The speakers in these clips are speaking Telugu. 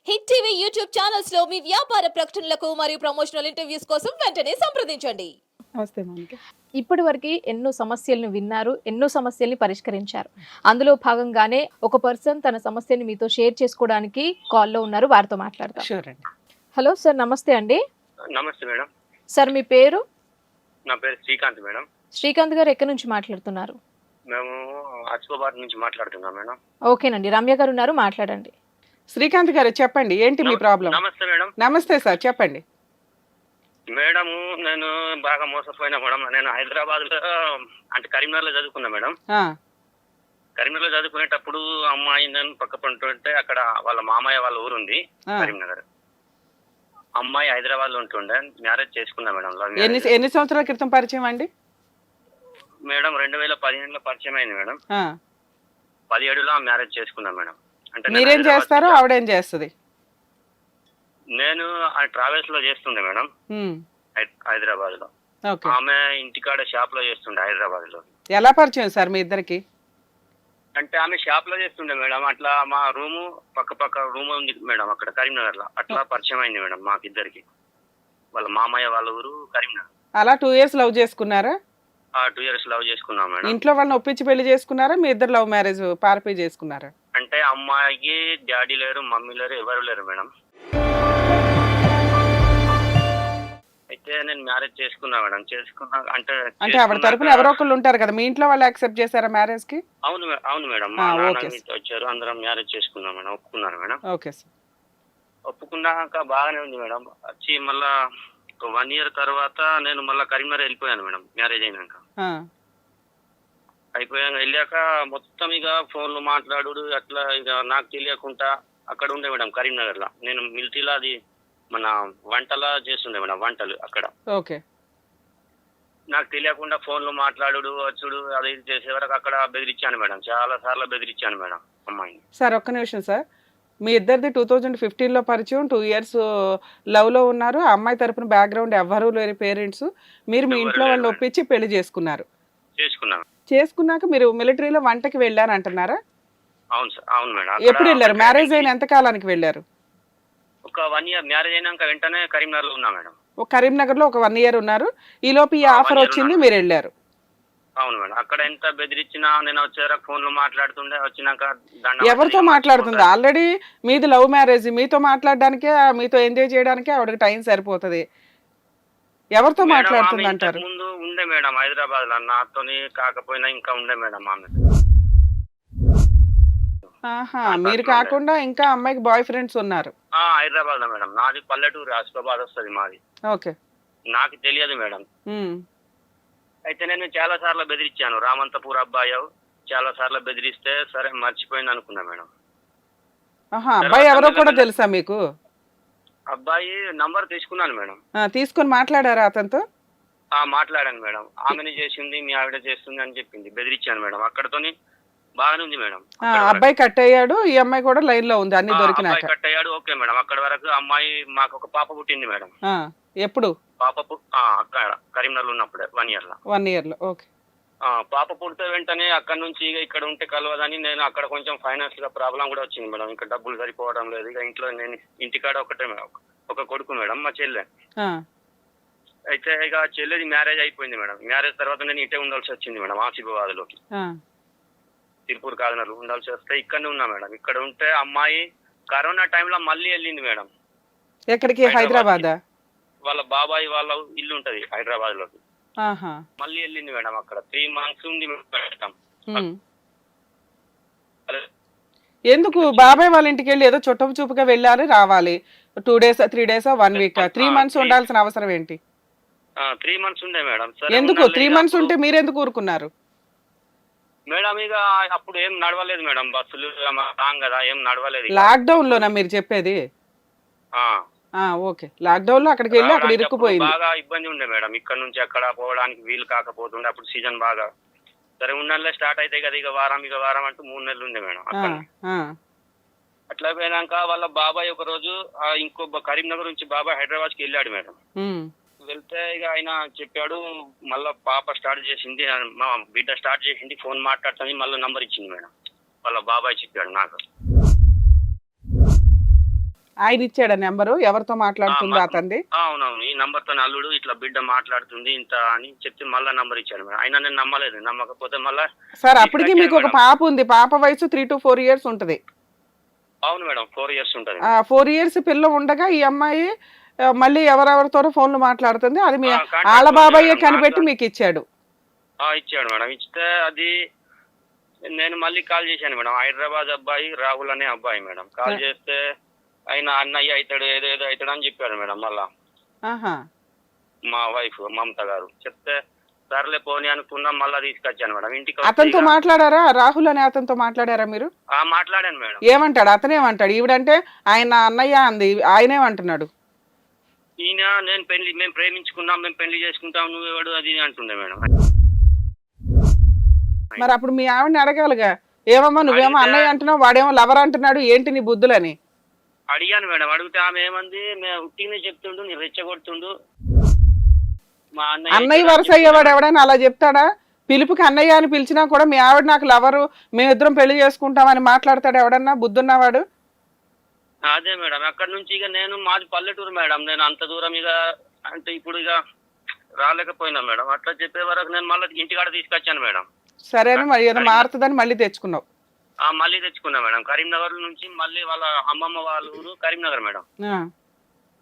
హిట్ టీవీ యూట్యూబ్ ఛానల్స్ లో మీ వ్యాపార ప్రకటనలకు మరియు ప్రమోషనల్ ఇంటర్వ్యూస్ కోసం వెంటనే సంప్రదించండి. నమస్తే మౌనిక. ఇప్పటి వరకు ఎన్నో సమస్యలను విన్నారు, ఎన్నో సమస్యల్ని పరిష్కరించారు. అందులో భాగంగానే ఒక పర్సన్ తన సమస్యని మీతో షేర్ చేసుకోవడానికి కాల్లో ఉన్నారు, వారితో మాట్లాడతాం. షూర్ అండి. హలో సార్, నమస్తే అండి. నమస్తే మేడం. సార్ మీ పేరు? నా పేరు శ్రీకాంత్ మేడం. శ్రీకాంత్ గారు ఎక్కడి నుంచి మాట్లాడుతున్నారు? మేము ఆసిఫాబాద్ నుంచి మాట్లాడుతున్నాం మేడం. ఓకేనండి, రమ్య గారు ఉన్నారు, మాట్లాడండి. శ్రీకాంత్ గారు చెప్పండి, ఏంటి మీ ప్రాబ్లం? నమస్తే మేడం. నమస్తే సార్, చెప్పండి. మేడం నేను బాగా మోసపోయినా మేడం. నేను హైదరాబాద్ లో అంటే కరీంనగర్ లో చదువుకున్నా మేడం. ఆ, కరీంనగర్ లో చదువుకునేటప్పుడు అమ్మాయి నేను పక్క పంటుంటే అక్కడ వాళ్ళ మామయ్య వాళ్ళ ఊరుంది ఆ. కరీంనగర్. అమ్మాయి హైదరాబాద్ లో ఉంటుండే, మ్యారేజ్ చేసుకున్నా మేడం. లవ్ ఎన్ని మ్యారేజ్. ఎన్ని సంవత్సరాల క్రితం పరిచయం అండి? మేడం 2015లో పరిచయం అయింది మేడం. ఆ, 17లో మ్యారేజ్ చేసుకున్నా మేడం. అంటే నేను మీరేం హైదరాబాద్ చేస్తారో ఆవిడేం చేస్తుంది? నేను ఆ ట్రావెల్స్ లో చేస్తుండే మేడం ఉమ్, హైదరాబాద్ లో. ఓకే. ఆమె ఇంటికాడ షాప్ లో చేస్తుండే హైదరాబాద్ లో. ఎలా పరిచయం సార్ మీ ఇద్దరికి? అంటే ఆమె షాప్ లో చేస్తుండే మేడం. అట్లా మా రూము పక్క రూమ్ ఉంది మేడం అక్కడ కరీంనగర్ లో. అట్లా పరిచయం అయింది మేడం మాకిద్దరికి. వాళ్ళ మామయ్య వాళ్ళ ఊరు కరీంనగర్. అలా 2 years లవ్ చేసుకున్నారా? ఆ 2 years లవ్ చేసుకున్నాం మేడం. ఇంట్లో వాళ్ళని ఒప్పించి పెళ్లి చేసుకున్నారా? మీ ఇద్దరు లవ్ మ్యారేజ్ పారిపోయి చేసుకున్నారా? అంటే అమ్మాయికి డాడీ లేరు, మమ్మీ లేరు, ఎవరు లేరు మేడం. అయితే నేను మ్యారేజ్ చేసుకున్నా మేడం. చేసుకున్నా అంటే అంటే ఆవిడ తరపున ఎవరో ఒకళ్ళు ఉంటారు కదా, మీ ఇంట్లో వాళ్ళు యాక్సెప్ట్ చేశారా మ్యారేజ్ కి? అవును మేడం. మా ఆ, నాన్న ఓకే. వీళ్ళు వచ్చారు, అందరం మ్యారేజ్ చేసుకున్నాం మేడం. ఒప్పుకున్నారు మేడం. Okay sir. ఒప్పుకున్నాక బాగానే ఉంది మేడం. వచ్చి మళ్ళా ఒక 1 year తర్వాత నేను మళ్ళీ కరీంనగర్ వెళ్ళిపోయాను మేడం. మ్యారేజ్ అయినాక ఆ, వెళ్ళాక మొత్తం ఇక ఫోన్లు మాట్లాడు అట్లా ఇక నాకు తెలియకుండా అక్కడ ఉండే మేడం కరీంనగర్ లో. నేను మిలిటరీలో అది మన వంటలా చేస్తుండే మేడం, వంటలు అక్కడ. ఓకే. నాకు తెలియకుండా ఫోన్లు మాట్లాడు వచ్చుడు అది ఇది చేసే వరకు అక్కడ బెదిరించాను మేడం. చాలా సార్లు బెదిరించాను మేడం అమ్మాయిని. సార్ ఒక్క నిమిషం సార్. మీ ఇద్దరిది 2015లో పరిచయం, 2 years లవ్ లో ఉన్నారు. ఆ అమ్మాయి తరపున బ్యాక్గ్రౌండ్ ఎవ్వరూ లేని పేరెంట్స్, మీరు మీ ఎవరు ఇంట్లో లేరు వాళ్ళని మేడం. ఒప్పించి పెళ్లి చేసుకున్నారు. చేసుకున్నాను. చేసుకున్నాక మీరు మిలిటరీలో వంటకి వెళ్ళారు అంటున్నారా? అవును సార్, అవును మేడం. అక్కడ ఎప్పుడు వెళ్ళారు? మ్యారేజ్ అయిన ఎంత కాలానికి వెళ్ళారు? ఒక 1 year మ్యారేజ్ అయినాక వెంటనే కరీంనగర్ లో ఉన్నా మేడం. ఒక కరీంనగర్ లో ఒక 1 year ఉన్నారు. ఈ లోపు ఈ 1 ఆఫర్ year వచ్చింది, ఉన్నాను. మీరు వెళ్ళారు. అవును మేడం. అక్కడ ఎంత బెదిరించినా నేను వచ్చేవరకు ఫోన్లు మాట్లాడుతుండే. వచ్చినాక దండం ఎవరితో పెట్టి మాట్లాడుతుంది? ఆల్రెడీ మీది లవ్ మ్యారేజ్, మీతో మాట్లాడడానికే, మీతో ఎంజాయ్ చేయడానికే ఆవిడకి టైం సరిపోతుంది. ఎవరితో మేడం, మాట్లాడుతుంది ఆమె అంటారు? ఇంతకు ముందు ఉండే మేడం హైదరాబాద్ లో. నాతోని కాకపోయినా ఇంకా ఉండే మేడం ఆమె. ఆహా, మీరు కాకుండా ఇంకా అమ్మాయికి బాయ్ ఫ్రెండ్స్ ఉన్నారు. హైదరాబాద్ లో మేడం. నాది పల్లెటూరు, ఆసిఫాబాద్ వస్తుంది మాది. ఓకే. నాకు తెలియదు మేడం. ఉమ్, అయితే నేను చాలా సార్లు బెదిరించాను. రామంతపూర్ అబ్బాయి చాలా సార్లు బెదిరిస్తే సరే మర్చిపోయింది అనుకున్నా మేడం. ఆహా, అబ్బాయి ఎవరో కూడా తెలుసా మీకు? అబ్బాయి నంబర్ తీసుకున్నాను మేడం. తీసుకొని మాట్లాడారా అతనితో? మాట్లాడాను మేడం. ఆమెని చేసింది మీ ఆవిడ చేస్తుంది అని చెప్పింది. బెదిరించాను మేడం. అక్కడతోని బాగానే ఉంది మేడం. అబ్బాయి కట్ అయ్యాడు, ఈ అమ్మాయి కూడా లైన్ లో ఉంది అన్ని దొరికినాక. అబ్బాయి కట్ అయ్యాడు. Okay madam. అక్కడ వరకు అమ్మాయి మాకు ఒక పాప పుట్టింది మేడం. ఎప్పుడు? పాప అక్కడ కరీంనగర్ ఉన్నప్పుడే 1 year లో. 1 year లో. ఓకే. పాప పుడితే వెంటనే అక్కడ నుంచి ఇక ఇక్కడ ఉంటే కలవదని నేను అక్కడ కొంచెం ఫైనాన్స్ గా ప్రాబ్లం కూడా వచ్చింది మేడం. ఇంకా డబ్బులు సరిపోవడం లేదు. ఇక ఇంట్లో నేను ఇంటికాడ ఒకటే ఒక కొడుకు మేడం, మా చెల్లె. ఆ, అయితే ఇక చెల్లెది మ్యారేజ్ అయిపోయింది మేడం. మ్యారేజ్ తర్వాత నేను ఇటే ఉండాల్సి వచ్చింది మేడం, ఆసిఫాబాద్ లోకి. ఆ, తిరుపూర్ కాదనలు ఉండాల్సి వస్తే ఇక్కడనే ఉన్నా మేడం. ఇక్కడ ఉంటే అమ్మాయి కరోనా టైంలో మళ్ళీ వెళ్ళింది మేడం. ఎక్కడికి? హైదరాబాద్. వాళ్ళ బాబాయ్ వాళ్ళ ఇల్లు ఉంటది హైదరాబాద్ లోకి. ఆహా. మళ్ళీ వెళ్ళింది మేడం. అక్కడ 3 months ఉంది మేడం. ఉమ్. ఎందుకు బాబాయ్ వాళ్ళ ఇంటికి వెళ్ళి ఏదో చుట్టపు చూపుగా వెళ్ళాలి రావాలి? 2 days 3 days 1 week 3 months ఉండాల్సిన అవసరం ఏంటి? 3 months ఉండే మేడం. ఎందుకు 3 months ఉంటే మీరెందుకు ఊరుకున్నారు? మేడం ఇక అప్పుడు ఏం నడవలేదు మేడం. బస్సులు రాంగ్ కదా, ఏం నడవలేదు. లాక్డౌన్ లోనా మీరు చెప్పేది? ఓకే. లాక్డౌన్ లో అక్కడికి వెళ్ళి అక్కడ ఇరుక్కుపోయింది. బాగా ఇబ్బంది ఉండే మేడం. ఇక్కడ నుంచి అక్కడ పోవడానికి వీలు కాకపోతుండే. అప్పుడు సీజన్ బాగా సరే ఉన్నల్లే స్టార్ట్ అయితే కదా, ఇక వారం అంటూ 3 నెలలు ఉండే మేడం అక్కడ. అట్లా పోయినాక వాళ్ళ బాబాయ్ ఒక రోజు ఇంకో కరీంనగర్ నుంచి బాబాయ్ హైదరాబాద్ కి వెళ్ళాడు మేడం. వెళ్తే ఇక ఆయన చెప్పాడు మళ్ళా పాప స్టార్ట్ చేసింది, మా బిడ్డ స్టార్ట్ చేసింది, ఫోన్ మాట్లాడుతుంది, మళ్ళీ నంబర్ ఇచ్చింది మేడం. వాళ్ళ బాబాయ్ చెప్పాడు నాకు. ఆయన ఇచ్చాడా నెంబరు ఎవరితో మాట్లాడుతుందో అతనిది? అవునవును, ఈ నంబర్ తో అల్లుడు ఇట్లా బిడ్డ మాట్లాడుతుంది ఇంత అని చెప్తే మళ్ళా నంబర్ ఇచ్చాడు మేడం. అయినా నేను నమ్మలేదు, నమ్మకపోతే మళ్ళా సార్ అప్పటికి మీకు ఒక పాప ఉంది, పాప వయసు 3 to 4 years ఉంటది. అవును మేడం, 4 years ఉంటది. 4 years పిల్ల ఉండగా ఈ అమ్మాయి మళ్ళీ ఎవరెవరితోనో ఫోన్లు మాట్లాడుతుంది. అది మీ ఆళ్ళ బాబాయే కనిపెట్టి మీకు ఇచ్చాడు. ఇచ్చాడు మేడం. ఇస్తే అది నేను మళ్ళీ కాల్ చేశాను మేడం. హైదరాబాద్ అబ్బాయి రాహుల్ అనే అబ్బాయి మేడం. కాల్ చేస్తే ఆయన అన్నయ్య అవుతాడు ఏదో అవుతాడు అని చెప్పాడు మేడం. మళ్ళా మా వైఫ్ మమత గారు చెప్తే సర్లే పోనీ అనుకున్నాం, మళ్ళా తీసుకొచ్చాను మేడం ఇంటికి. అతనితో మాట్లాడారా? రాహుల్ అనే అతనితో మాట్లాడారా మీరు? మాట్లాడాను మేడం. ఏమంటాడు అతనేమంటాడు? ఈవిడంటే ఆయన అన్నయ్య అంది, ఆయనేమంటున్నాడు? ఈయన మేము ప్రేమించుకున్నాం, మేము పెళ్లి చేసుకుంటాం, నువ్వెవడు అది అంటుండే మేడం. మరి అప్పుడు మీ ఆవిడని అడగాలిగా, ఏమమ్మా నువ్వేమో అన్నయ్య అంటున్నావు, వాడేమో లవర్ అంటున్నాడు, ఏంటి నీ బుద్ధులని అడిగాను మేడం. అడిగితే ఆమె ఏమంది, మేము ఉట్టినే చెప్తుండు, నీ రెచ్చగొడుతుండు. మా అన్నయ్య వరుస అయ్యేవాడు ఎవడైనా అలా చెప్తాడా? పిలుపుకి అన్నయ్య అని పిలిచినా కూడా మీ ఆవిడ నాకు లవరు, మేమిద్దరం పెళ్లి చేసుకుంటామని మాట్లాడతాడు ఎవడన్నా బుద్ధున్నవాడు? అదే మేడం, అక్కడ నుంచి ఇక నేను మాది పల్లెటూరు మేడం, నేను అంత దూరం ఇక అంటే ఇప్పుడు ఇక రాలేకపోయినా మేడం. అట్లా చెప్పే వరకు నేను మళ్ళీ ఇంటికాడ తీసుకొచ్చాను మేడం. సరే అని మరి ఏదో మారుతుందని మళ్ళీ తెచ్చుకున్నావు? మళ్ళీ తెచ్చుకున్నా మేడం. కరీంనగర్ నుంచి మళ్ళీ వాళ్ళ అమ్మమ్మ వాళ్ళ ఊరు కరీంనగర్ మేడం.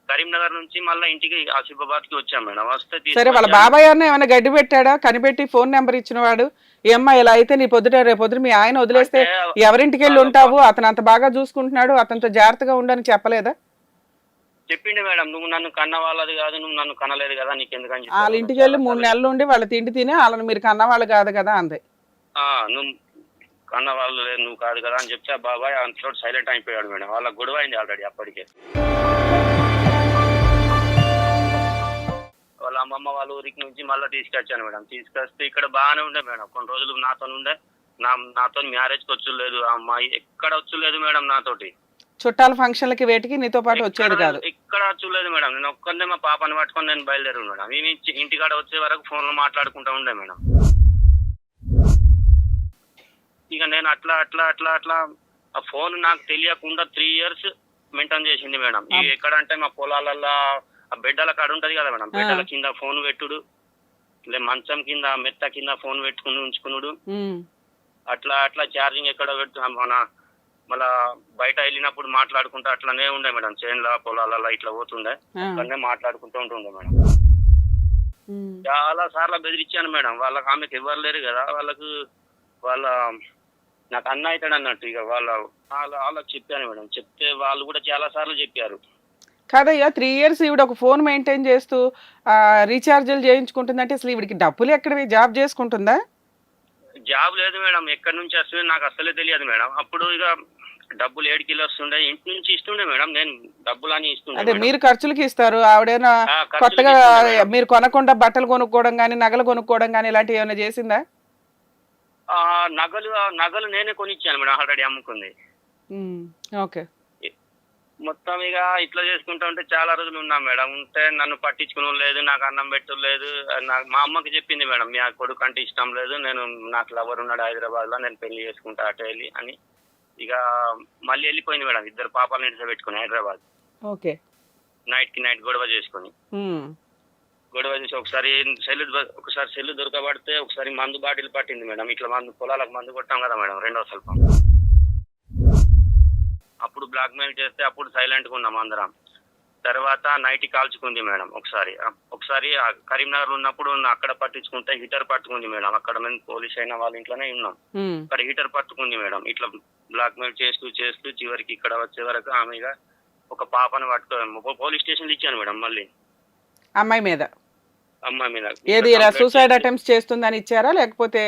కరీంనగర్ నుంచి మళ్ళీ ఇంటికి ఆసిఫాబాద్ కి వచ్చాం మేడం. వస్తే సరే వాళ్ళ బాబాయ్ అన్న ఏమైనా గడ్డి పెట్టాడా? కనిపెట్టి ఫోన్ నెంబర్ ఇచ్చిన వాడు, ఈ అమ్మాయి ఇలా అయితే నీ పొద్దుట రేపొద్దు మీ ఆయన వదిలేస్తే ఎవరింటికి వెళ్ళి ఉంటావు, అతను అంత బాగా చూసుకుంటున్నాడు, అతనితో జాగ్రత్తగా ఉండని చెప్పలేదా? చెప్పిండు మేడం, నువ్వు నన్ను కన్న వాళ్ళది కాదు, నువ్వు నన్ను కనలేదు కదా, నీకెందుకని వాళ్ళ ఇంటికి వెళ్ళి 3 నెలలు ఉండి వాళ్ళ తిండి తిని వాళ్ళని మీరు కన్నవాళ్ళు కాదు కదా అంది. నువ్వు కన్న వాళ్ళు లేదు, నువ్వు కాదు కదా అని చెప్తే బాబాయ్ అంతలో సైలెంట్ అయిపోయాడు మేడం. వాళ్ళ గొడవ అయింది ఆల్రెడీ అప్పటికే. వాళ్ళ అమ్మమ్మ వాళ్ళ ఊరికి నుంచి మళ్ళీ తీసుకొచ్చాను మేడం. తీసుకొస్తే ఇక్కడ బాగానే ఉండే మేడం, కొన్ని రోజులు నాతో ఉండే. నాతో మ్యారేజ్కి వచ్చులేదు ఆ అమ్మాయి, ఎక్కడ వచ్చులేదు మేడం నాతోటి. చుట్టాల ఫంక్షన్లకి వేటికి నీతో పాటు వచ్చేది కాదు? ఎక్కడ వచ్చులేదు మేడం. నేను ఒక్కనే మా పాపని పట్టుకొని నేను బయలుదేరి మేడం. నేను ఇంటికాడ వచ్చే వరకు ఫోన్లో మాట్లాడుకుంటూ ఉండే మేడం. ఇక నేను అట్లా అట్లా అట్లా అట్లా ఆ ఫోన్ నాకు తెలియకుండా 3 years మెయింటైన్ చేసింది మేడం. ఇక ఎక్కడ అంటే మా పొలాలల్లో ఆ బిడ్డల కాడ ఉంటది కదా మేడం, బిడ్డల కింద ఫోన్ పెట్టుడు, మంచం కింద మెత్త కింద ఫోన్ పెట్టుకుని ఉంచుకున్నాడు. అట్లా అట్లా ఛార్జింగ్ ఎక్కడ పెట్టు మన మళ్ళా బయట వెళ్ళినప్పుడు మాట్లాడుకుంటూ అట్లనే ఉండే మేడం. చేన్ల పొలాలలో ఇట్లా పోతుండే, అట్లనే మాట్లాడుకుంటూ ఉంటుండే మేడం. చాలా సార్లు బెదిరించాను మేడం. వాళ్ళకి ఆమెకు ఎవరు లేరు కదా, వాళ్ళ నాకు అన్న అవుతాడు అన్నట్టు. ఇక వాళ్ళకి చెప్పాను మేడం. చెప్తే వాళ్ళు కూడా చాలా సార్లు చెప్పారు. కాదయ్యా 3 years ఈవిడ ఒక ఫోన్ మెయింటైన్ చేస్తూ రీఛార్జీలు చేయించుకుంటుందంటే అసలు ఈవిడికి డబ్బులు ఎక్కడవి? జాబ్ చేసుకుంటుందా? జాబ్ లేదు మేడం, ఎక్కడి నుంచి వస్తుంది నాకు అసలే తెలియదు మేడం. అప్పుడు ఇక డబ్బులు 7 kilos వస్తుండే, ఇంటి నుంచి ఇస్తుండే మేడం. నేను డబ్బులు అని ఇస్తుండే. అదే మీరు ఖర్చులకి ఇస్తారు, ఆవిడేనా కొత్తగా మీరు కొనకుండా బట్టలు కొనుక్కోవడం కానీ నగలు కొనుక్కోవడం కానీ ఇలాంటివి ఏమైనా చేసిందా? నగలు నేనే కొనిచ్చాను మేడం, ఆల్రెడీ అమ్ముకుంది. ఓకే. మొత్తం ఇక ఇట్లా చేసుకుంటా ఉంటే చాలా రోజులు ఉన్నాం మేడం. ఉంటే నన్ను పట్టించుకుని లేదు, నాకు అన్నం పెట్టలేదు. మా అమ్మకి చెప్పింది మేడం, మీ కొడుకు అంటే ఇష్టం లేదు, నాకు లవర్ ఉన్నాడు హైదరాబాద్ లో, నేను పెళ్లి చేసుకుంటా అటు వెళ్ళి అని. ఇక మళ్ళీ వెళ్ళిపోయింది మేడం, 2 పాపాలను ఇంటి పెట్టుకుని హైదరాబాద్. ఓకే. నైట్ కి నైట్ గొడవ చేసుకుని ఒకసారి సెల్లు దొరకబడితే ఒకసారి మందు బాటిల్ పట్టింది మేడం. ఇట్లా పొలాలకు మందు కొట్టాం కదా మేడం, 2వ స్వల్పం. అప్పుడు బ్లాక్ మెయిల్ చేస్తే అప్పుడు సైలెంట్గా ఉన్నాం అందరం. తర్వాత నైట్ కాల్చుకుంది మేడం. ఒకసారి కరీంనగర్ ఉన్నప్పుడు అక్కడ పట్టించుకుంటే హీటర్ పట్టుకుంది మేడం. అక్కడ మేము పోలీస్ అయిన వాళ్ళ ఇంట్లోనే ఉన్నాం. అక్కడ హీటర్ పట్టుకుంది మేడం. ఇట్లా బ్లాక్ మెయిల్ చేస్తూ చేస్తూ చివరికి ఇక్కడ వచ్చే వరకు ఆమెగా ఒక పాపను పట్టుకో పోలీస్ స్టేషన్ ఇచ్చాను మేడం. మళ్ళీ అమ్మాయి మీద ఏది సూసైడ్ అటెంప్ట్స్ చేస్తుందని ఇచ్చారా లేకపోతే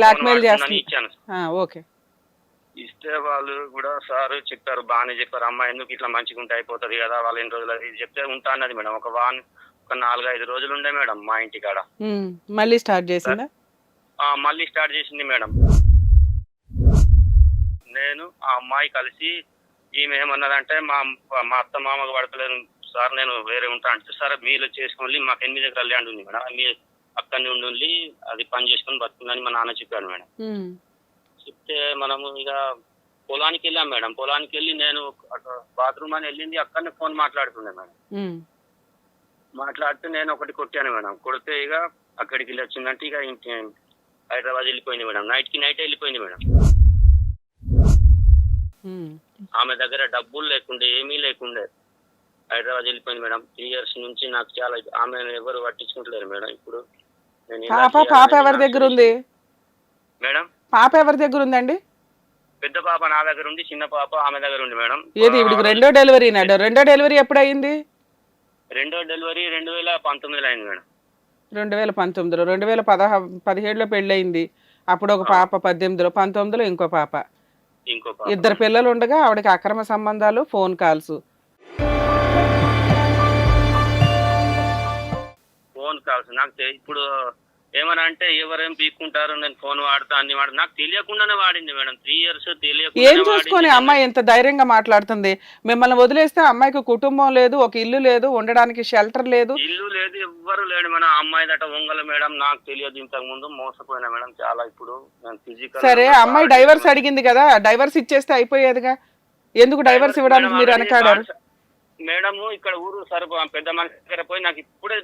బ్లాక్మెయిల్ చేసి ఇచ్చాను. ఓకే. ఇస్తే వాళ్ళు కూడా సార్ చెప్పారు, బాగానే చెప్పారు. అమ్మాయి ఎందుకు ఇట్లా మంచిగా ఉంటే అయిపోతుంది కదా, వాళ్ళు ఎన్ని రోజులు అది చెప్తే ఉంటా అన్నది మేడం. ఒక 4-5 రోజులు ఉండే మేడం మా ఇంటి కాడ. మళ్ళీ స్టార్ట్ చేసిందా? మళ్ళీ స్టార్ట్ చేసింది మేడం. నేను ఆ అమ్మాయి కలిసి ఈమె ఏమన్నదంటే మా అత్త మామకు పడతలేదు సార్, నేను వేరే ఉంటా అంటే, సార్ మీరు చేసుకోండి, మాకు 8 ఎకరాల ల్యాండ్ ఉంది మేడం, మీ అక్కడిని ఉండి అది పని చేసుకొని బతుకుందని మా నాన్న చెప్పాడు మేడం. చెప్తే మనము ఇక పొలానికి వెళ్ళాం మేడం. పొలానికి వెళ్ళి నేను బాత్రూమ్ అని వెళ్ళింది, అక్కడనే ఫోన్ మాట్లాడుతుండే మేడం. ఉమ్. మాట్లాడితే నేను ఒకటి కొట్టాను మేడం. కొడితే ఇక అక్కడికి వెళ్ళి వచ్చిందంటే ఇక ఇంటి హైదరాబాద్ వెళ్ళిపోయింది మేడం. నైట్ వెళ్ళిపోయింది మేడం. ఉమ్. ఆమె దగ్గర డబ్బులు లేకుండే, ఏమీ లేకుండే, హైదరాబాద్ వెళ్ళిపోయింది మేడం. 3 years నుంచి నాకు చాలా ఆమె ఎవరు పట్టించుకుంటలేరు మేడం. ఇప్పుడు నేను ఇలా పాప చేయాలని ఎవరి నాకు దగ్గర ఉంది? మేడం. పాప ఎవరి దగ్గర ఉందండి? పెద్ద పాప నా దగ్గర ఉంది, చిన్న పాప ఆమె దగ్గర ఉంది మేడం. ఏది ఇప్పుడు రెండో డెలివరీ నాడు? రెండో డెలివరీ ఎప్పుడయింది? రెండో డెలివరీ 2019 అయింది మేడం. 2019లో 2017లో పెళ్ళయింది. అప్పుడు ఒక పాప 18లో, 19లో ఇంకో పాప. ఇంకో పాప. 2 పిల్లలు ఉండగా ఆవిడకి అక్రమ సంబంధాలు, ఫోన్ కాల్స్. ఫోన్ కాల్స్ నాకు ఇప్పుడు ఏమన్నా అంటే ఎవరేం పీక్కుంటారు, నేను ఫోన్ వాడతా అన్ని వాడతా, నాకు తెలియకుండానే వాడింది మేడం. 3 years ఏం తెలియకుండా చూసుకొని అమ్మాయి ఎంత ధైర్యంగా మాట్లాడుతుంది? మిమ్మల్ని వదిలేస్తే అమ్మాయికి కుటుంబం లేదు, ఒక ఇల్లు లేదు, ఉండడానికి షెల్టర్ లేదు. ఇల్లు లేదు, ఎవ్వరు లేడు మేడం. అమ్మాయి దట ఒంగల మేడం. నాకు తెలియదు, ఇంతకు ముందు మోసపోయినా మేడం చాలా. ఇప్పుడు నేను ఫిజికల్ సరే, అమ్మాయి డైవర్స్ అడిగింది కదా, డైవర్స్ ఇచ్చేస్తే అయిపోయేదిగా. ఎందుకు డైవర్స్ ఇవ్వడానికి మీరు వెనకాడారు? మేడం ఇక్కడ ఊరు సరే పెద్ద మనిషి దగ్గర పోయి నాకు ఇప్పుడే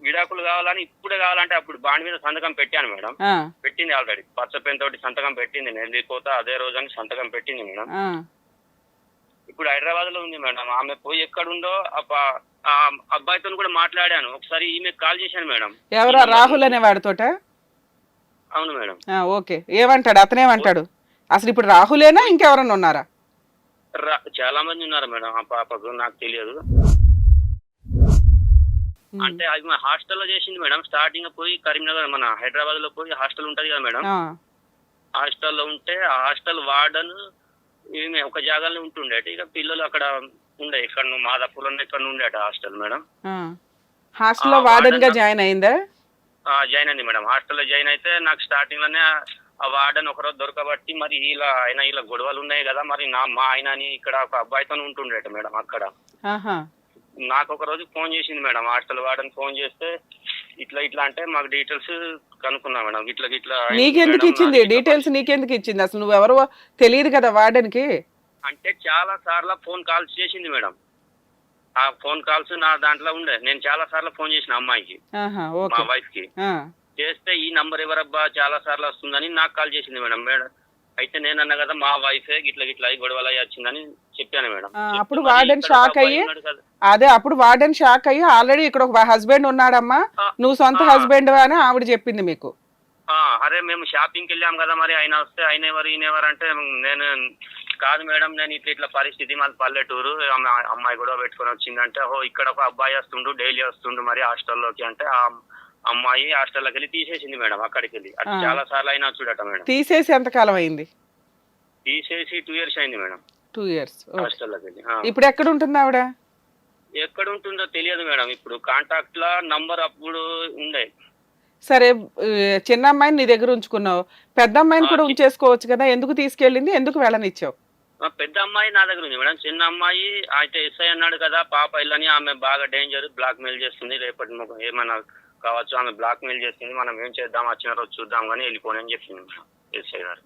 విడాకులు కావాలని, ఇప్పుడే కావాలంటే అప్పుడు బాండ్ మీద సంతకం పెట్టాను మేడం. ఆ, పెట్టింది ఆల్రెడీ, పచ్చ పెన్ తోటి సంతకం పెట్టింది. నేను వెళ్ళిపోతా అదే రోజు అని సంతకం పెట్టింది మేడం. ఆ. ఇప్పుడు హైదరాబాద్ లో ఉంది మేడం. ఆమె పోయి ఎక్కడుందో ఆ అబ్బాయితో కూడా మాట్లాడాను ఒకసారి. ఈమె కాల్ చేశాను మేడం. ఎవరో రాహుల్ అనే వాడితోట? అవును మేడం. ఓకే, ఏమంటాడు? అతనేమంటాడు? అసలు ఇప్పుడు రాహులేనా ఇంకెవరన్నా ఉన్నారా? చాలా మంది ఉన్నారు మేడం. ఆ పాపకు నాకు తెలియదు. అంటే అది మా హాస్టల్లో చేసింది మేడం. స్టార్టింగ్ పోయి కరీంనగర్ మన హైదరాబాద్ లో పోయి హాస్టల్ ఉంటది కదా మేడం. హాస్టల్లో ఉంటే ఆ హాస్టల్ వార్డన్ ఈమె ఒక జాగాలో ఉంటుండే. ఇక పిల్లలు అక్కడ ఉండే, ఇక్కడ మాదాపూర్లో ఇక్కడ ఉండేట హాస్టల్ మేడం. హాస్టల్లో వార్డెన్ గా జాయిన్ అయిందా? జాయిన్ అయింది మేడం. హాస్టల్లో జాయిన్ అయితే నాకు స్టార్టింగ్ లోనే ఆ వార్డెన్ ఒకరోజు దొరకబట్టి, మరి ఇలా గొడవలు ఉన్నాయి కదా, మరి మా ఆయనని ఇక్కడ ఒక అబ్బాయితో ఉంటుండేట మేడం అక్కడ. నాకు ఒక రోజు ఫోన్ చేసింది మేడం. హాస్టల్ వార్డెన్ ఫోన్ చేస్తే ఇట్లా అంటే మాకు డీటెయిల్స్ కనుక్కున్నా మేడం. ఇట్లా నీకెందుకు ఇచ్చింది డీటెయిల్స్? నీకెందుకు ఇచ్చింది? అసలు నువ్వెవరో తెలియదు కదా వార్డెన్ కి. అంటే చాలా సార్లు ఫోన్ కాల్స్ చేసింది మేడం. ఆ ఫోన్ కాల్స్ నా దాంట్లో ఉండే. నేను చాలా సార్లు ఫోన్ చేసిన అమ్మాయికి, మా వైఫ్ కి. చేస్తే ఈ నంబర్ ఎవరబ్బా చాలా సార్లు వస్తుందని నాకు కాల్ చేసింది మేడం. అయితే నేను అన్నా కదా మా వైఫే గిట్ల గొడవలు అయ్యి వచ్చిందని చెప్పాను మేడం. అప్పుడు వార్డెన్ షాక్ అయ్యి, అప్పుడు వార్డెన్ షాక్ అయ్యి ఆల్రెడీ ఇక్కడ ఒక హస్బెండ్ ఉన్నాడమ్మా, నువ్వు సొంత హస్బెండ్ అని ఆవిడ చెప్పింది మీకు. అరే మేము షాపింగ్కి వెళ్ళాం కదా, మరి ఆయన వస్తే ఆయన ఎవరు ఈయన ఎవరు అంటే, నేను కాదు మేడం, నేను ఇట్లా పరిస్థితి మాది పల్లెటూరు, అమ్మాయి కూడా పెట్టుకొని వచ్చిందంటే, ఇక్కడ ఒక అబ్బాయి వస్తుండు, డైలీ వస్తుండు మరి హాస్టల్లోకి అంటే, ఆ అమ్మాయి హాస్టల్లోకి వెళ్ళి తీసేసింది మేడం. అక్కడికి వెళ్ళి అది చాలా సార్లు అయినా చూడట మేడం. తీసేసి ఎంతకాలం అయింది? తీసేసి 2 years అయింది మేడం. 2 years హాస్టల్లోకి వెళ్ళి. ఇప్పుడు ఎక్కడ ఉంటుంది ఆవిడ? ఎక్కడ ఉంటుందో తెలియదు మేడం. ఇప్పుడు కాంటాక్ట్ లా నంబర్ అప్పుడు ఉండే. సరే, చిన్న అమ్మాయిని నీ దగ్గర ఉంచుకున్నావు, పెద్ద అమ్మాయిని కూడా ఉంచేసుకోవచ్చు కదా, ఎందుకు తీసుకెళ్ళింది? ఎందుకు వెళ్ళనిచ్చావు? పెద్ద అమ్మాయి నా దగ్గర ఉంది మేడం. చిన్న అమ్మాయి అయితే ఎస్ఐ అన్నాడు కదా, పాప ఇల్లని ఆమె బాగా డేంజర్, బ్లాక్ మెయిల్ చేస్తుంది, రేపటి ఏమైనా కావచ్చు, ఆమె బ్లాక్ మెయిల్ చేస్తుంది, మనం ఏం చేద్దాం, వచ్చిన రోజు చూద్దాం కానీ వెళ్ళిపోని అని చెప్పింది మేడం ఎస్ఐ గారు.